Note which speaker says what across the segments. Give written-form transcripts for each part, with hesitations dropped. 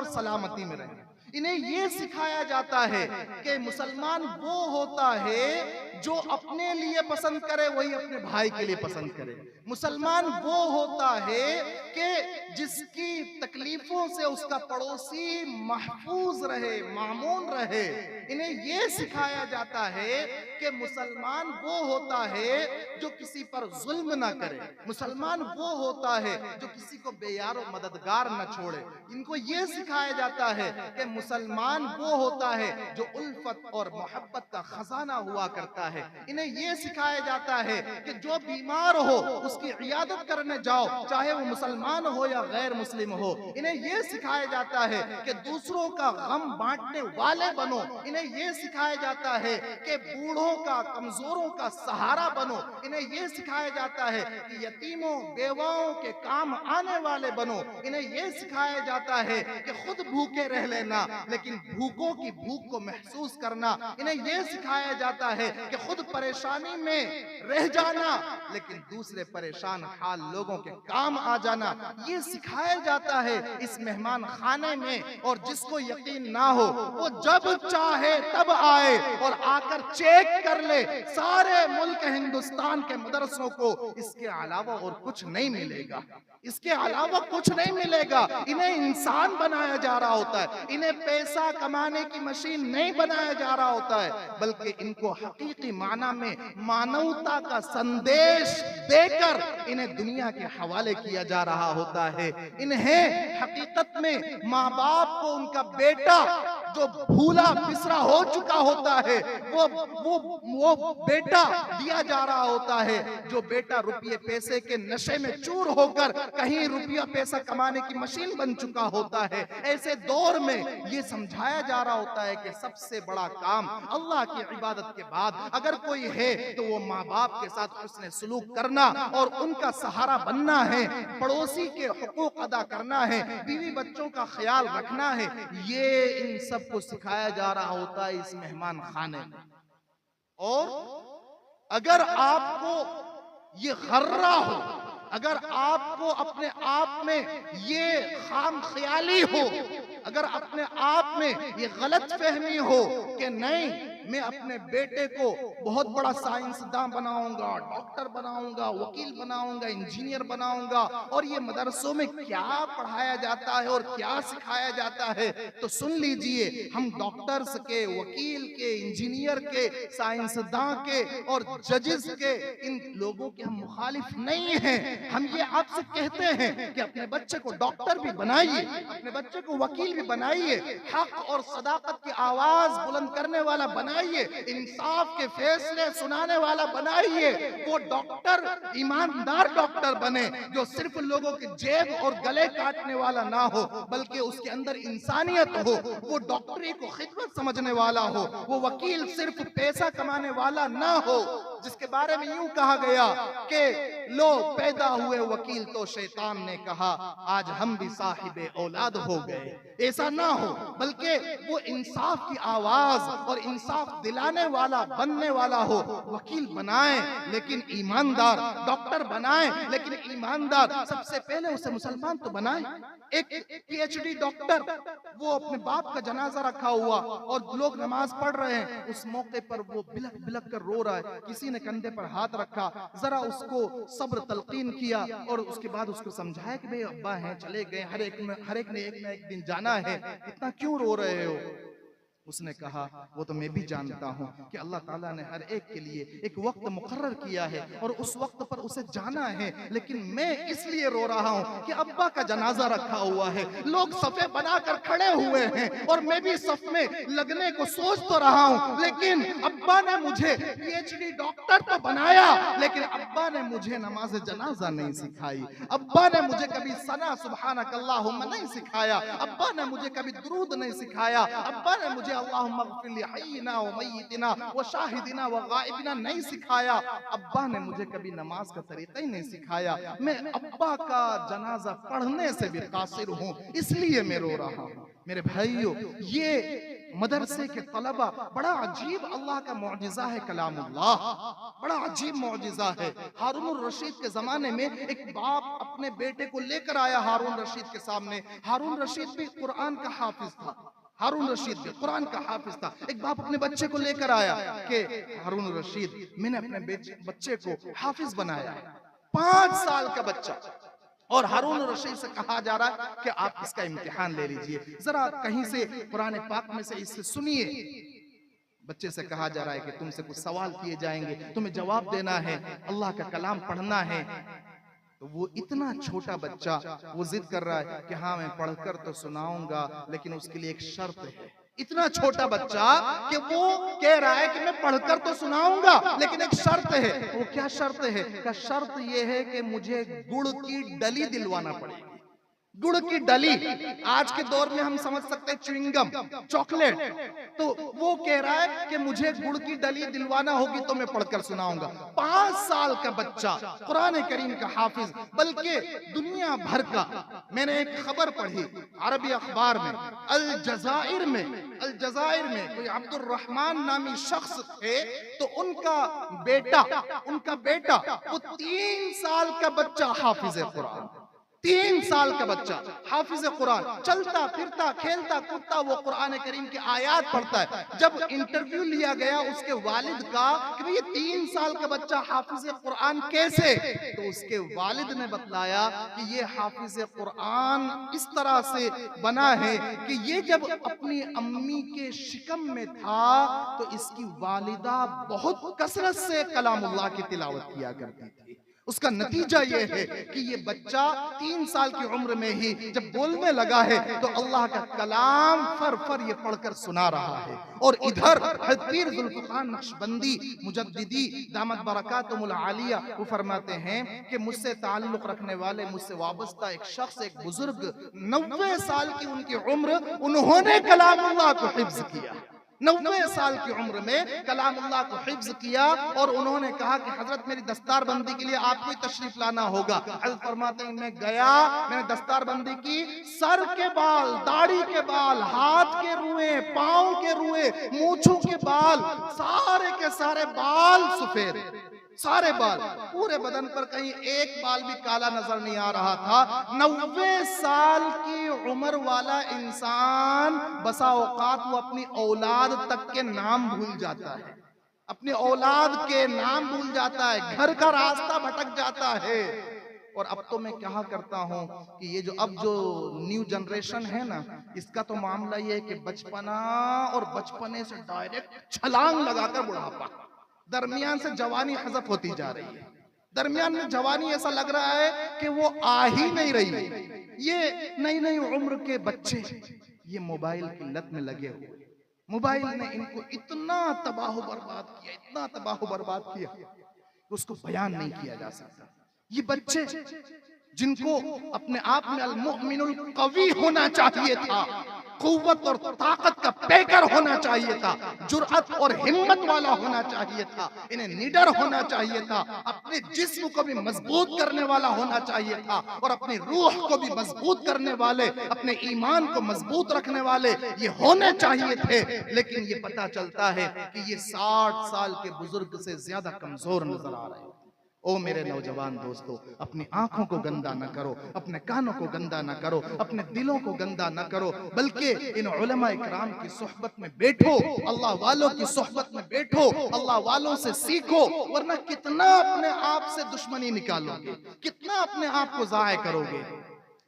Speaker 1: और सलामती में रहें। इन्हें ये सिखाया जाता है कि मुसलमान वो होता है जो अपने लिए पसंद करे वही अपने भाई के लिए पसंद करे। मुसलमान वो होता है कि जिसकी तकलीफों से उसका पड़ोसी महफूज रहे, मामून रहे। इन्हें ये सिखाया जाता है कि मुसलमान वो होता है जो किसी पर जुल्म ना करे। मुसलमान वो होता है जो किसी को बेयार और मददगार न छोड़े। इनको ये सिखाया जाता है कि मुसलमान वो होता है जो उल्फत और मोहब्बत का खजाना हुआ करता है। इन्हें ये सिखाया जाता है कि जो बीमार हो उसकी इयादत करने जाओ, चाहे वो मुसलमान हो या गैर मुस्लिम हो। इन्हें ये सिखाया जाता है कि दूसरों का गम बांटने वाले बनो। इन्हें ये सिखाया जाता है कि बूढ़ों का, कमजोरों का सहारा बनो। इन्हें ये सिखाया जाता है कि यतीमों, बेवाओं के काम आने वाले बनो। इन्हें ये सिखाया जाता है कि खुद भूखे रह लेना लेकिन भूखों की भूख को महसूस करना। इन्हें यह सिखाया जाता है कि खुद परेशानी में रह जाना लेकिन दूसरे परेशान हाल लोगों के काम आ जाना। ये सिखाया जाता है इस मेहमान खाने में। और जिसको यकीन ना हो वो जब चाहे तब आए और आकर चेक कर ले सारे मुल्क हिंदुस्तान के मदरसों को। इसके अलावा और कुछ नहीं मिलेगा, इसके अलावा कुछ नहीं मिलेगा। इन्हें इंसान बनाया जा रहा होता है, इन्हें पैसा कमाने की मशीन नहीं बनाया जा रहा होता है, बल्कि इनको हकीकी माना में मानवता का संदेश देकर इन्हें दुनिया के हवाले किया जा रहा होता है। इन्हें हकीकत में माँ बाप को उनका बेटा जो भूला बिसरा हो चुका होता है वो बेटा दिया जा रहा होता है। जो बेटा रुपये पैसे के नशे में चूर होकर कहीं रुपया पैसा कमाने की मशीन बन चुका होता है। ऐसे दौर में ये समझाया जा रहा होता है कि सबसे बड़ा काम अल्लाह की इबादत के बाद अगर कोई है तो वो माँ बाप के साथ हुस्न सलूक करना और उनका सहारा बनना है, पड़ोसी के हुकूक अदा करना है, बीवी बच्चों का ख्याल रखना है। ये इन सबको सिखाया जा रहा होता है इस मेहमान खाने में। और अगर आपको ये गर्रा हो, अगर आपको अपने आप में ये खाम ख्याली हो, अगर अपने आप में ये गलत फहमी हो कि नहीं मैं अपने बेटे को बहुत बड़ा साइंसदान बनाऊंगा, डॉक्टर बनाऊंगा, वकील बनाऊंगा, इंजीनियर बनाऊंगा, और ये मदरसों में क्या पढ़ाया जाता है और क्या सिखाया जाता है, तो सुन लीजिए, हम डॉक्टर्स के, वकील के, इंजीनियर के, साइंसदान के और जजेस के इन लोगों के हम मुखालिफ नहीं हैं। हम ये आपसे कहते हैं कि अपने बच्चे को डॉक्टर भी बनाइए, अपने बच्चे को वकील भी बनाइए, हक और सदाकत की आवाज बुलंद करने वाला बनाइए, इंसाफ के फैसले सुनाने वाला बनाइए। वो डॉक्टर ईमानदार डॉक्टर बने जो सिर्फ लोगों के जेब और गले काटने वाला ना हो, बल्कि उसके अंदर इंसानियत हो। वो डॉक्टरी को खिदमत समझने वाला हो। वो वकील सिर्फ पैसा कमाने वाला ना हो, जिसके बारे में यूं कहा गया कि लो पैदा हुए वकील तो शैतान ने कहा आज हम भी साहिबे औलाद हो गए। ऐसा ना हो, बल्कि वो इंसाफ की आवाज और इंसाफ दिलाने वाला बनने वाला हो। वकील बनाए लेकिन ईमानदार, डॉक्टर बनाए लेकिन ईमानदार। सबसे पहले उसे मुसलमान तो बनाए। एक पीएचडी डॉक्टर, वो अपने बाप का जनाजा रखा हुआ और लोग नमाज पढ़ रहे हैं, उस मौके पर वो बिलक बिलक कर रो रहा है। किसी ने कंधे पर हाथ रखा, जरा उसको सब्र तलकीन किया और उसके बाद उसको समझाया कि भाई अब्बा हैं, चले गए, हर एक ने एक ना एक दिन जाना है, इतना क्यों रो रहे हो। उसने कहा वो तो मैं भी जानता हूं कि अल्लाह ताला ने हर एक के लिए एक वक्त मुकर्रर किया है और उस वक्त पर उसे जाना है, लेकिन मैं इसलिए रो रहा हूं कि अब्बा का जनाजा रखा हुआ है, लोग सफे बनाकर खड़े हुए हैं और मैं भी सफ में लगने को सोच तो रहा हूं, लेकिन अब्बा ने मुझे पीएचडी डॉक्टर तो बनाया, लेकिन अब्बा ने मुझे नमाज जनाजा नहीं सिखाई। अब्बा ने मुझे कभी सना सुब्हानक अल्लाहुम्मा नहीं सिखाया। अब्बा ने मुझे कभी दुरूद नहीं सिखाया। अब्बा ने मुझे अल्लाहुम्मा अग़फ़िर ली हय्यिना व मय्यितिना व शाहिदिना व गाइबिना नहीं सिखाया। अब्बा ने मुझे कभी नमाज का तरीका ही नहीं सिखाया। मैं अब्बा का जनाजा पढ़ने से भी कासिर हूँ, इसलिए मैं रो रहा हूँ। मेरे भाइयों, ये मदरसे के तलबा, बड़ा अजीब अल्लाह का मौजिज़ा है कलामुल्लाह, बड़ा अजीब मौजिज़ा है। हारून रशीद के जमाने में एक बाप अपने बेटे को लेकर आया हारून रशीद के सामने। हारून रशीद भी कुरान का हाफिज था, हारून रशीद भी कुरान का हाफिज था। एक बाप अपने बच्चे को लेकर आया कि हारून रशीद, मैंने अपने बच्चे को हाफिज बनाया है, 5 साल का बच्चा, और हारून रशीद से कहा जा रहा है कि आप इसका इम्तिहान ले लीजिए, जरा कहीं से कुरान पाक में से इससे सुनिए। बच्चे से कहा जा रहा है कि तुमसे कुछ सवाल किए जाएंगे, तुम्हें जवाब देना है, अल्लाह का कलाम पढ़ना है। तो वो इतना छोटा बच्चा वो जिद कर रहा है कि हाँ मैं पढ़कर तो सुनाऊंगा, लेकिन उसके लिए एक शर्त है। इतना छोटा बच्चा कि वो कह रहा है कि मैं पढ़कर तो सुनाऊंगा, लेकिन एक शर्त है। वो क्या शर्त है? का शर्त ये है कि मुझे गुड़ की डली दिलवाना पड़ेगी। गुड़ की डली, आज के दौर में हम समझ सकते हैं च्युइंगम, चॉकलेट। तो वो कह रहा है कि मुझे गुड़ की डली दिलवाना होगी तो मैं पढ़कर सुनाऊंगा। 5 साल का बच्चा कुरान करीम का हाफिज, बल्कि दुनिया भर का। मैंने एक खबर पढ़ी अरबी अखबार में, अल जज़ाइर में कोई अब्दुल रहमान नामी शख्स थे, तो उनका बेटा वो 3 साल का बच्चा हाफिज कुरान, 3 साल का बच्चा हाफिज कुरान, चलता फिरता खेलता कूदता वो कुरान करीम की आयात पढ़ता है। जब इंटरव्यू लिया गया उसके वालिद का कि भाई ये 3 साल का बच्चा हाफिज कुरान कैसे, तो उसके वालिद ने बतलाया कि ये हाफिज कुरान इस तरह से बना है कि ये जब अपनी अम्मी के शिकम में था तो इसकी वालिदा बहुत कसरत से कलामुल्लाह की तिलावत किया करती थी। उसका नतीजा यह है कि ये बच्चा 3 साल की उम्र में ही जब बोलने लगा है तो अल्लाह का कलाम फर ये पढ़कर सुना रहा है। और इधर पीर जुल्फिकार नक्शबंदी मुजद्दिदी दामत बरकातुहुल आलिया वो फरमाते हैं कि मुझसे ताल्लुक रखने वाले, मुझसे वाबस्ता एक शख्स, एक बुजुर्ग, 90 साल की उनकी उम्र, उन्होंने कलामुल्लाह को हिफ्ज किया। 90 साल की उम्र में कलामुल्लाह को हिफ्ज किया, और उन्होंने कहा कि हजरत मेरी दस्तार बंदी के लिए आपको ही तशरीफ लाना होगा। हजरत फरमाते हैं मैं गया, मैंने दस्तार बंदी की, सर के बाल, दाढ़ी के बाल, हाथ के रुए, पांव के रुए, मूंछों के बाल, सारे के सारे बाल सफेद, सारे बाल, पूरे बदन पर कहीं एक बाल भी काला नजर नहीं आ रहा था। 90 साल की उम्र वाला इंसान बसा औकात वो अपनी औलाद तक के नाम भूल जाता है, अपनी औलाद के नाम भूल जाता है, घर का रास्ता भटक जाता है। और अब तो मैं क्या करता हूं कि ये जो अब जो न्यू जनरेशन है ना, इसका तो मामला ये है कि बचपना और बचपने से डायरेक्ट छलांग लगाकर बुढ़ापा, दरमियान से जवानी हजफ होती जा रही है। दरमियान में जवानी ऐसा लग रहा है कि वो आ ही नहीं रही। ये नई नई उम्र के बच्चे ये मोबाइल की लत में लगे हुए, मोबाइल ने इनको इतना तबाह बर्बाद किया, इतना तबाह बर्बाद किया कि उसको बयान नहीं किया जा सकता। ये बच्चे जिनको अपने आप में अल मुमिनुल कवी होना चाहिए था, कुव्वत और ताकत का पैकर होना चाहिए था, जुर्अत और हिम्मत वाला होना चाहिए था, इन्हें निडर होना चाहिए था, अपने जिस्म को भी मजबूत करने वाला होना चाहिए था, और अपनी रूह को भी मजबूत करने वाले, अपने ईमान को मजबूत रखने वाले ये होने चाहिए थे। लेकिन ये पता चलता है कि ये 60 साल के बुजुर्ग से ज्यादा कमजोर नजर आ रहे हैं। ओ मेरे नौजवान दोस्तों, अपनी आंखों को गंदा न करो, अपने कानों को गंदा न करो, अपने दिलों को गंदा न करो, बल्कि इन उलमा इकराम की सोहबत में बैठो, अल्लाह वालों की सोहबत में बैठो, अल्लाह वालों से सीखो। वरना कितना अपने आप से दुश्मनी निकालोगे, कितना अपने आप को ज़ाय करोगे।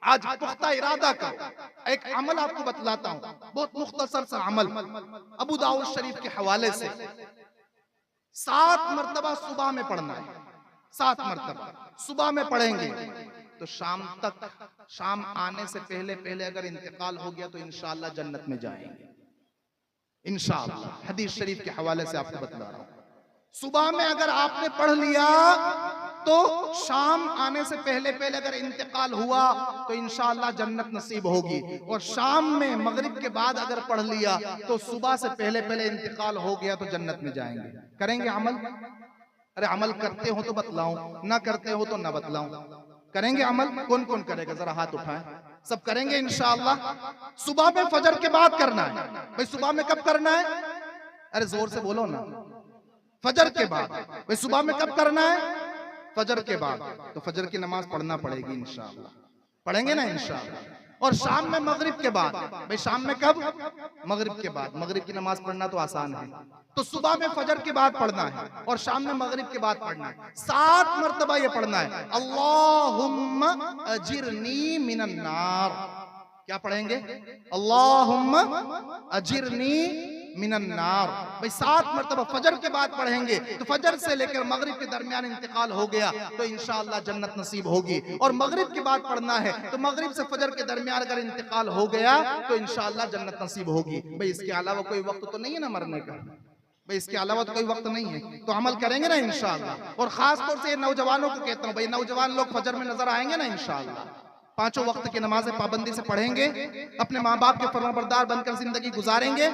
Speaker 1: आज पुख्ता इरादा करो। एक अमल आपको बतलाता हूं, बहुत मुख्तसर सा अमल, अबू दाऊद शरीफ के हवाले से। 7 मरतबा सुबह में पढ़ना है, 7 मरतबा सुबह में पढ़ेंगे तो शाम तक, शाम आने से पहले पहले अगर इंतकाल हो गया तो इंशाअल्लाह जन्नत में जाएंगे, इंशाअल्लाह। हदीस शरीफ के हवाले से आपको बतला रहा हूं। सुबह में अगर आपने पढ़ लिया तो शाम आने से पहले पहले अगर इंतकाल हुआ तो इंशाअल्लाह जन्नत नसीब होगी, और शाम में मगरिब के बाद अगर पढ़ लिया तो सुबह से पहले पहले इंतकाल हो गया तो जन्नत में जाएंगे। करेंगे अमल? अरे अमल करते हो तो बतलाऊं, ना करते हो तो ना बतलाऊं। करेंगे अमल? कौन कौन करेगा जरा हाथ उठाएं। सब करेंगे इंशाअल्लाह। सुबह में फजर के बाद करना है। भाई सुबह में कब करना है? अरे जोर से बोलो ना। फजर के बाद। भाई सुबह में कब करना है? फजर के बाद। तो फजर की नमाज पढ़ना पड़ेगी इंशाअल्लाह। पढ़ेंगे ना इंशाअल्लाह। और शाम में मगरिब के बाद। भाई शाम में कब? मगरिब के बाद। मगरिब की नमाज पढ़ना तो आसान है। तो सुबह में फजर के बाद पढ़ना है और शाम में मगरिब के बाद पढ़ना है। 7 मर्तबा ये पढ़ना है, अल्लाहुम्मा अजिरनी मिनन नार। क्या पढ़ेंगे? अल्लाहुम्मा अजिरनी मिनन नार। भाई 7 मर्तबा फजर के बाद पढ़ेंगे तो फजर से लेकर मगरिब के दरमियान इंतकाल हो गया तो इंशाअल्लाह जन्नत नसीब होगी। और मगरिब के बाद पढ़ना है तो मगरिब से फजर के दरमियान अगर इंतकाल हो गया तो इंशाअल्लाह जन्नत नसीब होगी। भाई इसके अलावा कोई वक्त तो नहीं है ना मरने का? भाई इसके अलावा तो कोई वक्त नहीं है, तो अमल करेंगे ना इंशाअल्लाह। और खास तौर से नौजवानों को कहता हूँ, भाई नौजवान लोग फजर में नजर आएंगे ना इंशाअल्लाह। 5 वक्त की नमाजें पाबंदी से पढ़ेंगे, अपने माँ बाप के फरमाबरदार बनकर जिंदगी गुजारेंगे,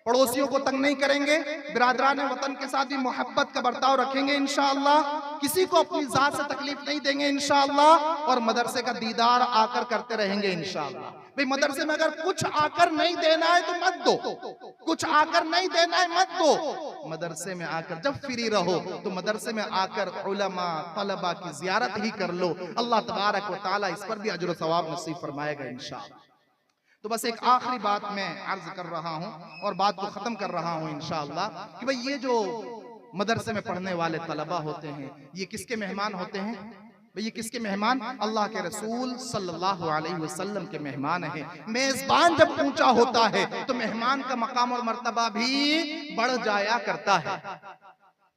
Speaker 1: पड़ोसियों को तंग नहीं करेंगे, बिरादरान वतन के साथ भी मोहब्बत का बर्ताव रखेंगे इंशाअल्लाह, किसी को अपनी जात से तकलीफ नहीं देंगे इंशाअल्लाह, और मदरसे का दीदार आकर करते रहेंगे इंशाअल्लाह। भाई मदरसे में अगर कुछ आकर नहीं देना है तो मत दो, कुछ आकर नहीं देना है मत दो। मदरसे में आकर जब फ्री रहो तो मदरसे में आकर उलमा तलबा की जियारत ही कर लो। अल्लाह तबारक व तआला इस पर भी अजर व सवाब नसीब फरमाएगा इंशाअल्लाह। तो बस एक आखिरी बात मैं अर्ज कर रहा हूं और बात को खत्म कर रहा हूं इंशाअल्लाह कि भाई ये जो मदरसे में पढ़ने वाले तलबा होते हैं ये किसके मेहमान होते हैं? भाई ये किसके मेहमान? अल्लाह के रसूल सल्लल्लाहु अलैहि वसल्लम के मेहमान हैं। मेजबान जब ऊंचा होता है तो मेहमान का मकाम और मर्तबा भी बढ़ जाया करता है।